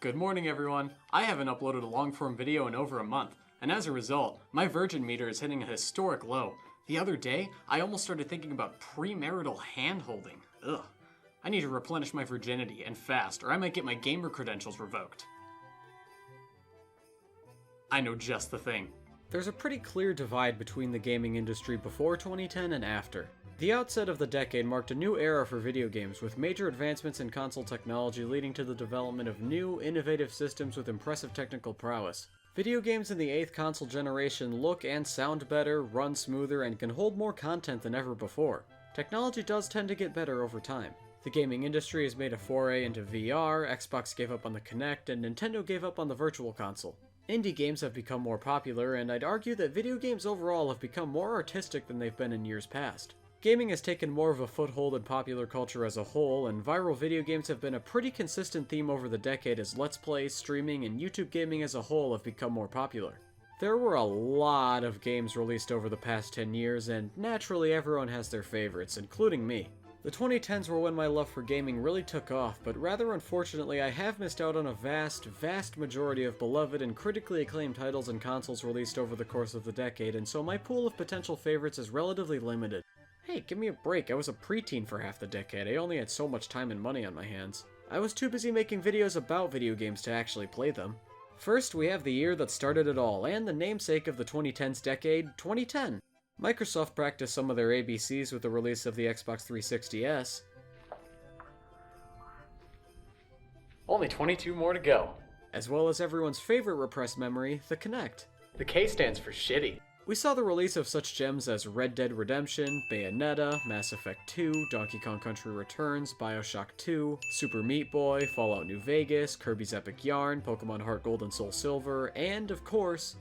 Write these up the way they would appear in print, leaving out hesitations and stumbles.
Good morning, everyone. I haven't uploaded a long-form video in over a month, and as a result, my virgin meter is hitting a historic low. The other day, I almost started thinking about premarital hand-holding. Ugh. I need to replenish my virginity, and fast, or I might get my gamer credentials revoked. I know just the thing. There's a pretty clear divide between the gaming industry before 2010 and after. The outset of the decade marked a new era for video games, with major advancements in console technology leading to the development of new, innovative systems with impressive technical prowess. Video games in the 8th console generation look and sound better, run smoother, and can hold more content than ever before. Technology does tend to get better over time. The gaming industry has made a foray into VR, Xbox gave up on the Kinect, and Nintendo gave up on the Virtual Console. Indie games have become more popular, and I'd argue that video games overall have become more artistic than they've been in years past. Gaming has taken more of a foothold in popular culture as a whole, and viral video games have been a pretty consistent theme over the decade as Let's Plays, streaming, and YouTube gaming as a whole have become more popular. There were a lot of games released over the past 10 years, and naturally everyone has their favorites, including me. The 2010s were when my love for gaming really took off, but rather unfortunately I have missed out on a vast majority of beloved and critically acclaimed titles and consoles released over the course of the decade, and so my pool of potential favorites is relatively limited. Hey, give me a break, I was a preteen for half the decade, I only had so much time and money on my hands. I was too busy making videos about video games to actually play them. First, we have the year that started it all, and the namesake of the 2010s decade, 2010. Microsoft practiced some of their ABCs with the release of the Xbox 360S. Only 22 more to go. As well as everyone's favorite repressed memory, the Kinect. The K stands for shitty. We saw the release of such gems as Red Dead Redemption, Bayonetta, Mass Effect 2, Donkey Kong Country Returns, Bioshock 2, Super Meat Boy, Fallout New Vegas, Kirby's Epic Yarn, Pokemon Heart Gold and Soul Silver, and, of course,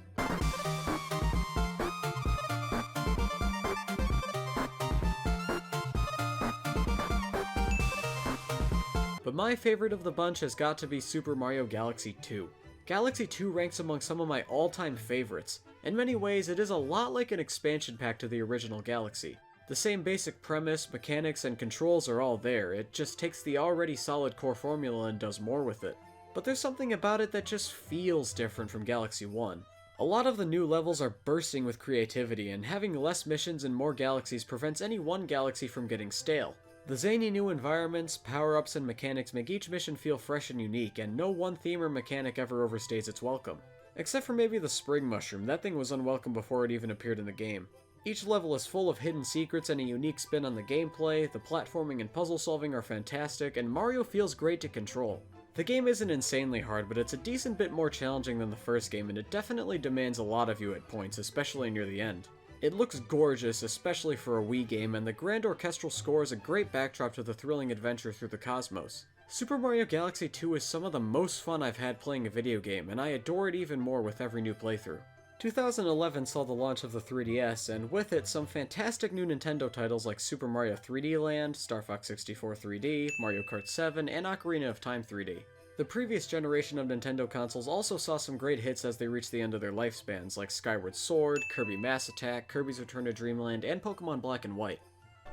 but my favorite of the bunch has got to be Super Mario Galaxy 2. Galaxy 2 ranks among some of my all-time favorites. In many ways, it is a lot like an expansion pack to the original Galaxy. The same basic premise, mechanics, and controls are all there, it just takes the already solid core formula and does more with it. But there's something about it that just feels different from Galaxy 1. A lot of the new levels are bursting with creativity, and having less missions and more galaxies prevents any one galaxy from getting stale. The zany new environments, power-ups, and mechanics make each mission feel fresh and unique, and no one theme or mechanic ever overstays its welcome. Except for maybe the spring mushroom, that thing was unwelcome before it even appeared in the game. Each level is full of hidden secrets and a unique spin on the gameplay, the platforming and puzzle solving are fantastic, and Mario feels great to control. The game isn't insanely hard, but it's a decent bit more challenging than the first game, and it definitely demands a lot of you at points, especially near the end. It looks gorgeous, especially for a Wii game, and the grand orchestral score is a great backdrop to the thrilling adventure through the cosmos. Super Mario Galaxy 2 is some of the most fun I've had playing a video game, and I adore it even more with every new playthrough. 2011 saw the launch of the 3DS, and with it some fantastic new Nintendo titles like Super Mario 3D Land, Star Fox 64 3D, Mario Kart 7, and Ocarina of Time 3D. The previous generation of Nintendo consoles also saw some great hits as they reached the end of their lifespans, like Skyward Sword, Kirby Mass Attack, Kirby's Return to Dreamland, and Pokemon Black and White.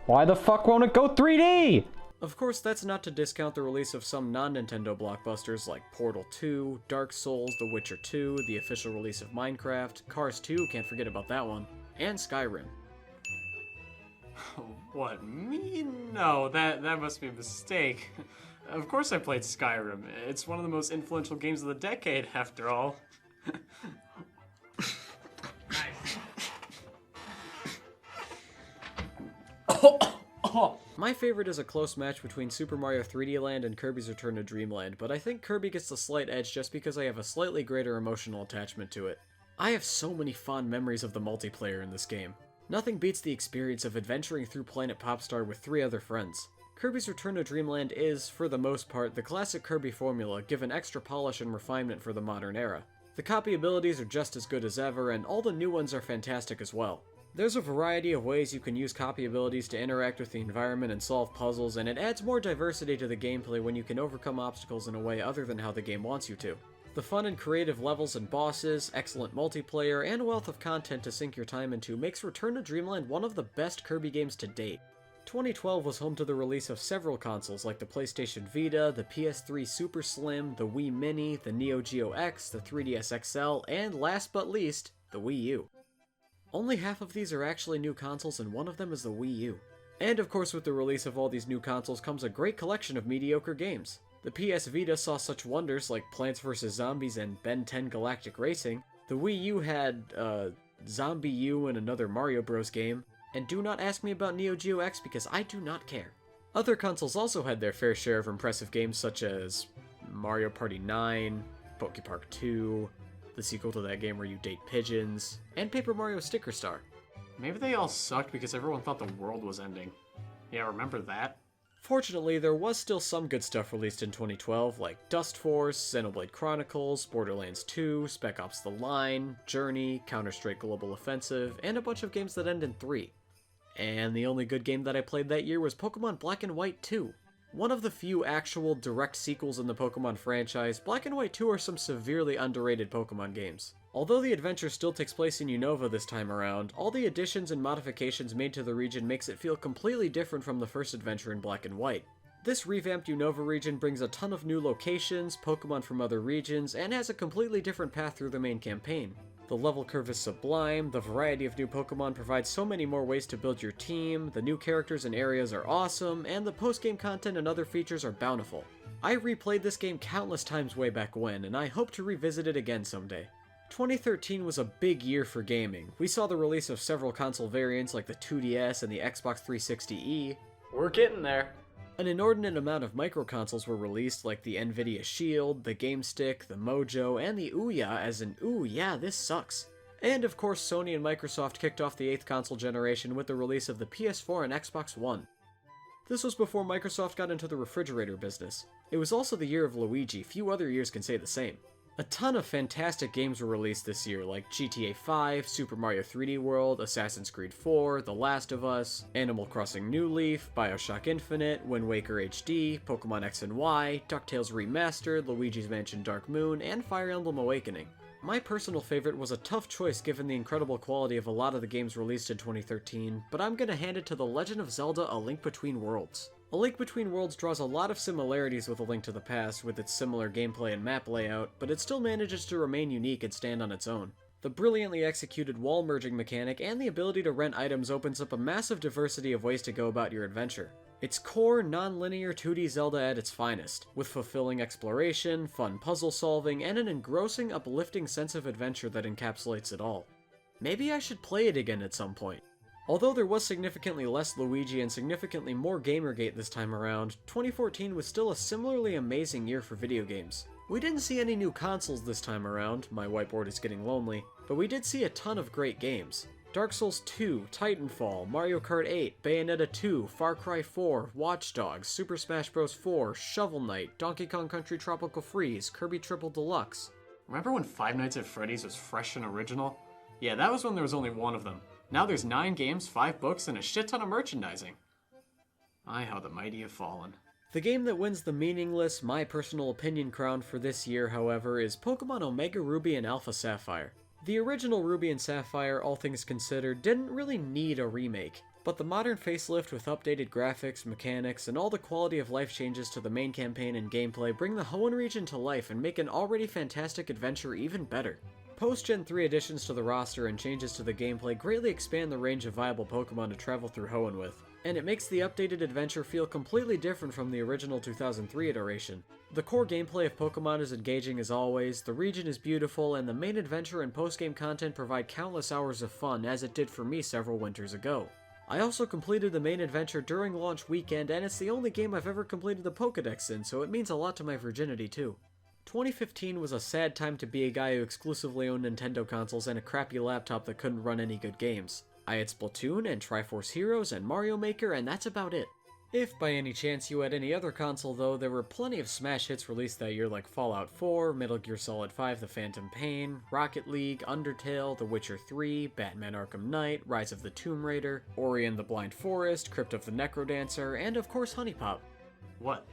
Why the fuck won't it go 3D? Of course, that's not to discount the release of some non-Nintendo blockbusters like Portal 2, Dark Souls, The Witcher 2, the official release of Minecraft, Cars 2, can't forget about that one, and Skyrim. What, me? No, that must be a mistake. Of course I played Skyrim. It's one of the most influential games of the decade, after all. My favorite is a close match between Super Mario 3D Land and Kirby's Return to Dreamland, but I think Kirby gets the slight edge just because I have a slightly greater emotional attachment to it. I have so many fond memories of the multiplayer in this game. Nothing beats the experience of adventuring through Planet Popstar with 3 other friends. Kirby's Return to Dreamland is, for the most part, the classic Kirby formula, given extra polish and refinement for the modern era. The copy abilities are just as good as ever, and all the new ones are fantastic as well. There's a variety of ways you can use copy abilities to interact with the environment and solve puzzles, and it adds more diversity to the gameplay when you can overcome obstacles in a way other than how the game wants you to. The fun and creative levels and bosses, excellent multiplayer, and a wealth of content to sink your time into makes Return to Dreamland one of the best Kirby games to date. 2012 was home to the release of several consoles like the PlayStation Vita, the PS3 Super Slim, the Wii Mini, the Neo Geo X, the 3DS XL, and last but least, the Wii U. Only half of these are actually new consoles, and one of them is the Wii U. And of course, with the release of all these new consoles comes a great collection of mediocre games. The PS Vita saw such wonders like Plants vs. Zombies and Ben 10 Galactic Racing. The Wii U had, Zombie U and another Mario Bros. Game. And do not ask me about Neo Geo X because I do not care. Other consoles also had their fair share of impressive games such as Mario Party 9, Poke Park 2, the sequel to that game where you date pigeons, and Paper Mario Sticker Star. Maybe they all sucked because everyone thought the world was ending. Yeah, remember that? Fortunately, there was still some good stuff released in 2012, like Dust Force, Xenoblade Chronicles, Borderlands 2, Spec Ops The Line, Journey, Counter-Strike Global Offensive, and a bunch of games that end in 3. And the only good game that I played that year was Pokemon Black and White 2. One of the few actual direct sequels in the Pokemon franchise, Black and White 2 are some severely underrated Pokemon games. Although the adventure still takes place in Unova this time around, all the additions and modifications made to the region makes it feel completely different from the first adventure in Black and White. This revamped Unova region brings a ton of new locations, Pokemon from other regions, and has a completely different path through the main campaign. The level curve is sublime, the variety of new Pokemon provides so many more ways to build your team, the new characters and areas are awesome, and the post-game content and other features are bountiful. I replayed this game countless times way back when, and I hope to revisit it again someday. 2013 was a big year for gaming. We saw the release of several console variants like the 2DS and the Xbox 360e. We're getting there. An inordinate amount of microconsoles were released like the Nvidia Shield, the GameStick, the Mojo, and the Ouya as in ooh yeah, this sucks. And of course Sony and Microsoft kicked off the 8th console generation with the release of the PS4 and Xbox One. This was before Microsoft got into the refrigerator business. It was also the year of Luigi, few other years can say the same. A ton of fantastic games were released this year, like GTA 5, Super Mario 3D World, Assassin's Creed 4, The Last of Us, Animal Crossing New Leaf, Bioshock Infinite, Wind Waker HD, Pokemon X and Y, DuckTales Remastered, Luigi's Mansion Dark Moon, and Fire Emblem Awakening. My personal favorite was a tough choice given the incredible quality of a lot of the games released in 2013, but I'm gonna hand it to The Legend of Zelda: A Link Between Worlds. A Link Between Worlds draws a lot of similarities with A Link to the Past with its similar gameplay and map layout, but it still manages to remain unique and stand on its own. The brilliantly executed wall merging mechanic and the ability to rent items opens up a massive diversity of ways to go about your adventure. It's core, non-linear 2D Zelda at its finest, with fulfilling exploration, fun puzzle solving, and an engrossing, uplifting sense of adventure that encapsulates it all. Maybe I should play it again at some point. Although there was significantly less Luigi and significantly more Gamergate this time around, 2014 was still a similarly amazing year for video games. We didn't see any new consoles this time around, my whiteboard is getting lonely, but we did see a ton of great games. Dark Souls 2, Titanfall, Mario Kart 8, Bayonetta 2, Far Cry 4, Watch Dogs, Super Smash Bros. 4, Shovel Knight, Donkey Kong Country Tropical Freeze, Kirby Triple Deluxe. Remember when Five Nights at Freddy's was fresh and original? Yeah, that was when there was only one of them. Now there's 9 games, 5 books, and a shit ton of merchandising. My, how the mighty have fallen. The game that wins the meaningless, my personal opinion crown for this year, however, is Pokemon Omega Ruby and Alpha Sapphire. The original Ruby and Sapphire, all things considered, didn't really need a remake, but the modern facelift with updated graphics, mechanics, and all the quality of life changes to the main campaign and gameplay bring the Hoenn region to life and make an already fantastic adventure even better. Post-Gen 3 additions to the roster and changes to the gameplay greatly expand the range of viable Pokemon to travel through Hoenn with, and it makes the updated adventure feel completely different from the original 2003 iteration. The core gameplay of Pokemon is engaging as always, the region is beautiful, and the main adventure and post-game content provide countless hours of fun as it did for me several winters ago. I also completed the main adventure during launch weekend, and it's the only game I've ever completed the Pokédex in, so it means a lot to my virginity too. 2015 was a sad time to be a guy who exclusively owned Nintendo consoles and a crappy laptop that couldn't run any good games. I had Splatoon and Triforce Heroes and Mario Maker, and that's about it. If by any chance you had any other console though, there were plenty of smash hits released that year like Fallout 4, Metal Gear Solid 5 The Phantom Pain, Rocket League, Undertale, The Witcher 3, Batman Arkham Knight, Rise of the Tomb Raider, Ori and the Blind Forest, Crypt of the Necrodancer, and of course Honey Pop. What?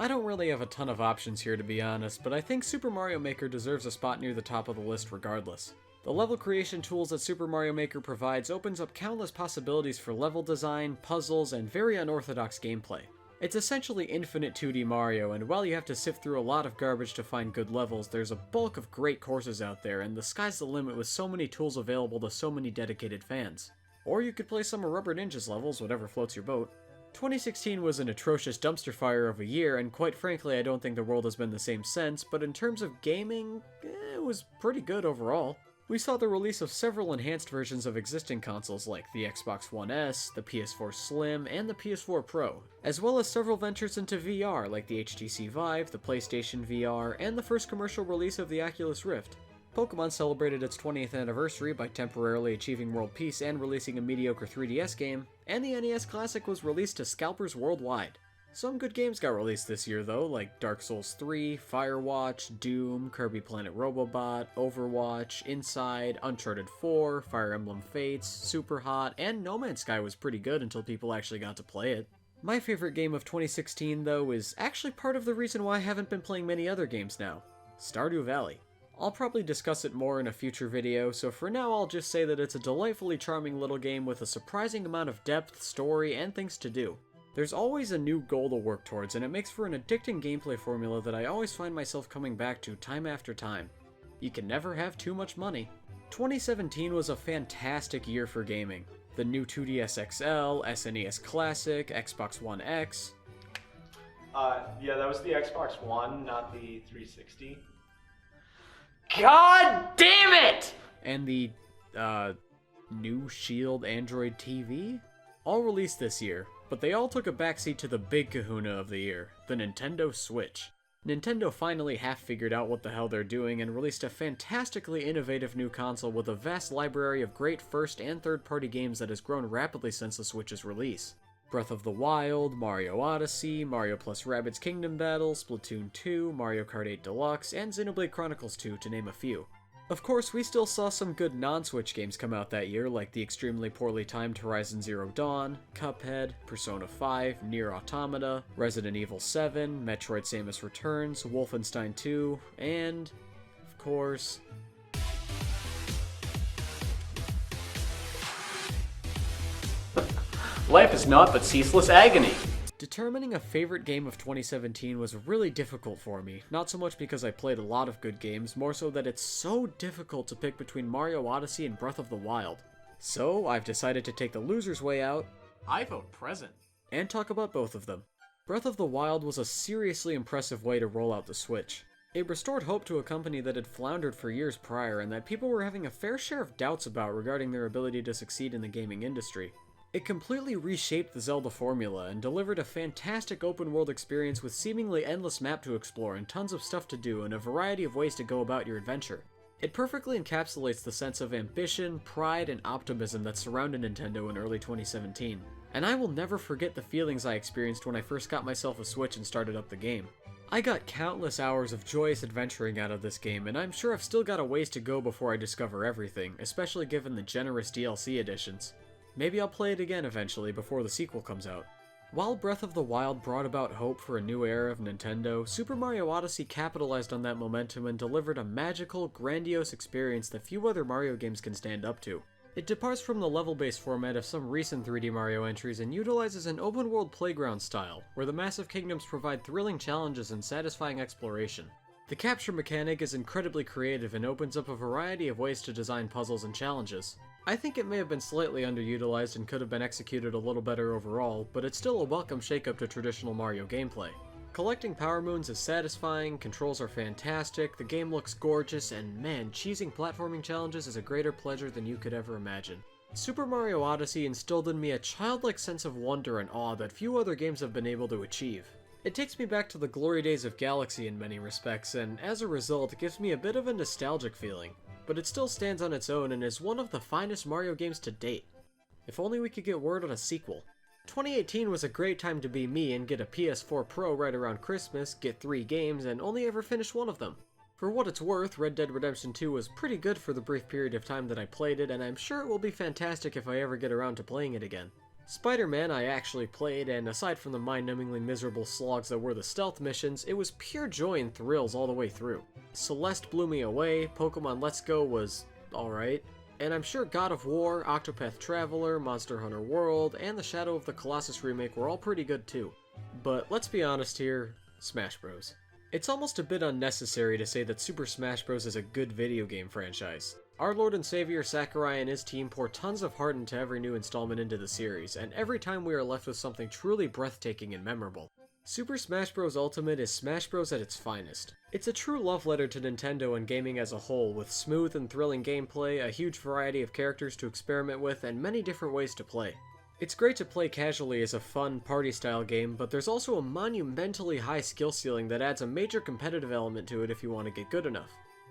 I don't really have a ton of options here to be honest, but I think Super Mario Maker deserves a spot near the top of the list regardless. The level creation tools that Super Mario Maker provides opens up countless possibilities for level design, puzzles, and very unorthodox gameplay. It's essentially infinite 2D Mario, and while you have to sift through a lot of garbage to find good levels, there's a bulk of great courses out there, and the sky's the limit with so many tools available to so many dedicated fans. Or you could play some of Rubber Ninja's levels, whatever floats your boat. 2016 was an atrocious dumpster fire of a year, and quite frankly I don't think the world has been the same since, but in terms of gaming, it was pretty good overall. We saw the release of several enhanced versions of existing consoles like the Xbox One S, the PS4 Slim, and the PS4 Pro, as well as several ventures into VR like the HTC Vive, the PlayStation VR, and the first commercial release of the Oculus Rift. Pokemon celebrated its 20th anniversary by temporarily achieving world peace and releasing a mediocre 3DS game, and the NES Classic was released to scalpers worldwide. Some good games got released this year though, like Dark Souls 3, Firewatch, Doom, Kirby Planet Robobot, Overwatch, Inside, Uncharted 4, Fire Emblem Fates, Superhot, and No Man's Sky was pretty good until people actually got to play it. My favorite game of 2016 though is actually part of the reason why I haven't been playing many other games now. Stardew Valley. I'll probably discuss it more in a future video, so for now I'll just say that it's a delightfully charming little game with a surprising amount of depth, story, and things to do. There's always a new goal to work towards, and it makes for an addicting gameplay formula that I always find myself coming back to time after time. You can never have too much money. 2017 was a fantastic year for gaming. The new 2DS XL, SNES Classic, Xbox One X. Yeah, that was the Xbox One, not the 360. God damn it! And the, new Shield Android TV? All released this year, but they all took a backseat to the big kahuna of the year, the Nintendo Switch. Nintendo finally half figured out what the hell they're doing and released a fantastically innovative new console with a vast library of great first and third-party games that has grown rapidly since the Switch's release. Breath of the Wild, Mario Odyssey, Mario plus Rabbids Kingdom Battle, Splatoon 2, Mario Kart 8 Deluxe, and Xenoblade Chronicles 2 to name a few. Of course, we still saw some good non-Switch games come out that year, like the extremely poorly timed Horizon Zero Dawn, Cuphead, Persona 5, Nier Automata, Resident Evil 7, Metroid Samus Returns, Wolfenstein 2, and, of course, Life is naught but ceaseless agony. determining a favorite game of 2017 was really difficult for me, not so much because I played a lot of good games, more so that it's so difficult to pick between Mario Odyssey and Breath of the Wild. So, I've decided to take the loser's way out, I vote present. and talk about both of them. Breath of the Wild was a seriously impressive way to roll out the Switch. It restored hope to a company that had floundered for years prior and that people were having a fair share of doubts about regarding their ability to succeed in the gaming industry. It completely reshaped the Zelda formula and delivered a fantastic open-world experience with seemingly endless map to explore and tons of stuff to do and a variety of ways to go about your adventure. It perfectly encapsulates the sense of ambition, pride, and optimism that surrounded Nintendo in early 2017. And I will never forget the feelings I experienced when I first got myself a Switch and started up the game. I got countless hours of joyous adventuring out of this game, and I'm sure I've still got a ways to go before I discover everything, especially given the generous DLC additions. Maybe I'll play it again eventually before the sequel comes out. While Breath of the Wild brought about hope for a new era of Nintendo, Super Mario Odyssey capitalized on that momentum and delivered a magical, grandiose experience that few other Mario games can stand up to. It departs from the level-based format of some recent 3D Mario entries and utilizes an open-world playground style, where the massive kingdoms provide thrilling challenges and satisfying exploration. The capture mechanic is incredibly creative and opens up a variety of ways to design puzzles and challenges. I think it may have been slightly underutilized and could have been executed a little better overall, but it's still a welcome shakeup to traditional Mario gameplay. Collecting Power Moons is satisfying, controls are fantastic, the game looks gorgeous, and man, cheesing platforming challenges is a greater pleasure than you could ever imagine. Super Mario Odyssey instilled in me a childlike sense of wonder and awe that few other games have been able to achieve. It takes me back to the glory days of Galaxy in many respects, and as a result, it gives me a bit of a nostalgic feeling. But it still stands on its own and is one of the finest Mario games to date. If only we could get word on a sequel. 2018 was a great time to be me and get a PS4 Pro right around Christmas, get 3 games, and only ever finish one of them. For what it's worth, Red Dead Redemption 2 was pretty good for the brief period of time that I played it, and I'm sure it will be fantastic if I ever get around to playing it again. Spider-Man I actually played, and aside from the mind-numbingly miserable slogs that were the stealth missions, it was pure joy and thrills all the way through. Celeste blew me away, Pokemon Let's Go was alright, and I'm sure God of War, Octopath Traveler, Monster Hunter World, and the Shadow of the Colossus remake were all pretty good too. But let's be honest here, Smash Bros. It's almost a bit unnecessary to say that Super Smash Bros. Is a good video game franchise. Our Lord and Savior Sakurai and his team pour tons of heart into every new installment into the series, and every time we are left with something truly breathtaking and memorable. Super Smash Bros. Ultimate is Smash Bros. At its finest. It's a true love letter to Nintendo and gaming as a whole, with smooth and thrilling gameplay, a huge variety of characters to experiment with, and many different ways to play. It's great to play casually as a fun, party-style game, but there's also a monumentally high skill ceiling that adds a major competitive element to it if you want to get good enough.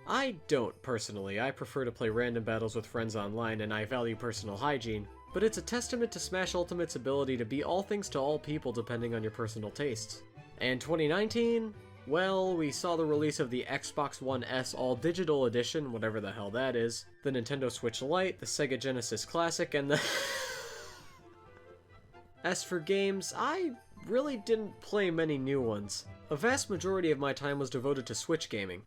I don't, personally. I prefer to play random battles with friends online, and I value personal hygiene, but it's a testament to Smash Ultimate's ability to be all things to all people depending on your personal tastes. And 2019? Well, we saw the release of the Xbox One S All-Digital Edition, whatever the hell that is, the Nintendo Switch Lite, the Sega Genesis Classic, and the... As for games, I really didn't play many new ones. A vast majority of my time was devoted to Switch gaming.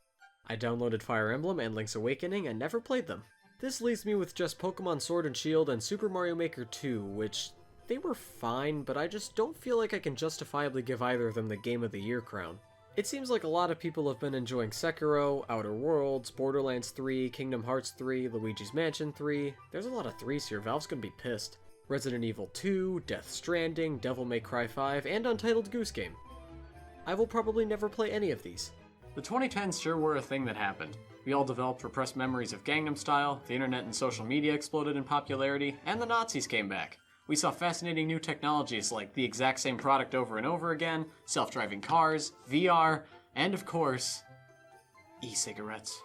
I downloaded Fire Emblem and Link's Awakening and never played them. This leaves me with just Pokemon Sword and Shield and Super Mario Maker 2, which they were fine, but I just don't feel like I can justifiably give either of them the Game of the Year crown. It seems like a lot of people have been enjoying Sekiro, Outer Worlds, Borderlands 3, Kingdom Hearts 3, Luigi's Mansion 3. There's a lot of 3s here, Valve's gonna be pissed. Resident Evil 2, Death Stranding, Devil May Cry 5, and Untitled Goose Game. I will probably never play any of these. The 2010s sure were a thing that happened. We all developed repressed memories of Gangnam Style, the internet and social media exploded in popularity, and the Nazis came back. We saw fascinating new technologies like the exact same product over and over again, self-driving cars, VR, and of course, e-cigarettes.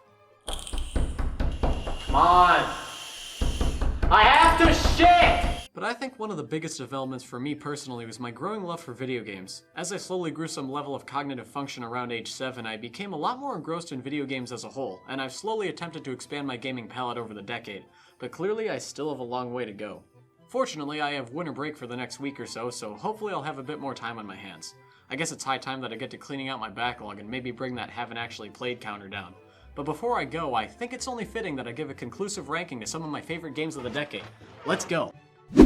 Come on! I have to shit! But I think one of the biggest developments for me personally was my growing love for video games. As I slowly grew some level of cognitive function around age 7, I became a lot more engrossed in video games as a whole, and I've slowly attempted to expand my gaming palette over the decade, but clearly I still have a long way to go. Fortunately, I have winter break for the next week or so hopefully I'll have a bit more time on my hands. I guess it's high time that I get to cleaning out my backlog and maybe bring that haven't actually played counter down. But before I go, I think it's only fitting that I give a conclusive ranking to some of my favorite games of the decade. Let's go!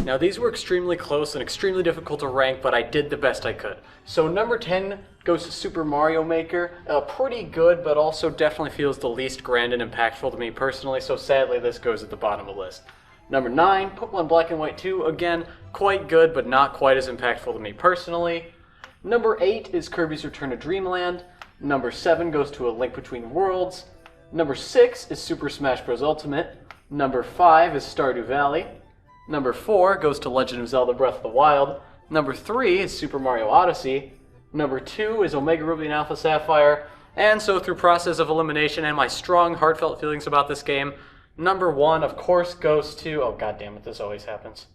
Now these were extremely close and extremely difficult to rank, but I did the best I could. So number 10 goes to Super Mario Maker. Pretty good, but also definitely feels the least grand and impactful to me personally, so sadly this goes at the bottom of the list. Number 9, Pokemon Black and White 2. Again, quite good, but not quite as impactful to me personally. Number 8 is Kirby's Return to Dreamland. Number 7 goes to A Link Between Worlds. Number 6 is Super Smash Bros. Ultimate. Number 5 is Stardew Valley. Number 4 goes to Legend of Zelda Breath of the Wild. Number 3 is Super Mario Odyssey. Number 2 is Omega Ruby and Alpha Sapphire. And so through process of elimination and my strong, heartfelt feelings about this game, number 1, of course, goes to... Oh, goddammit, this always happens.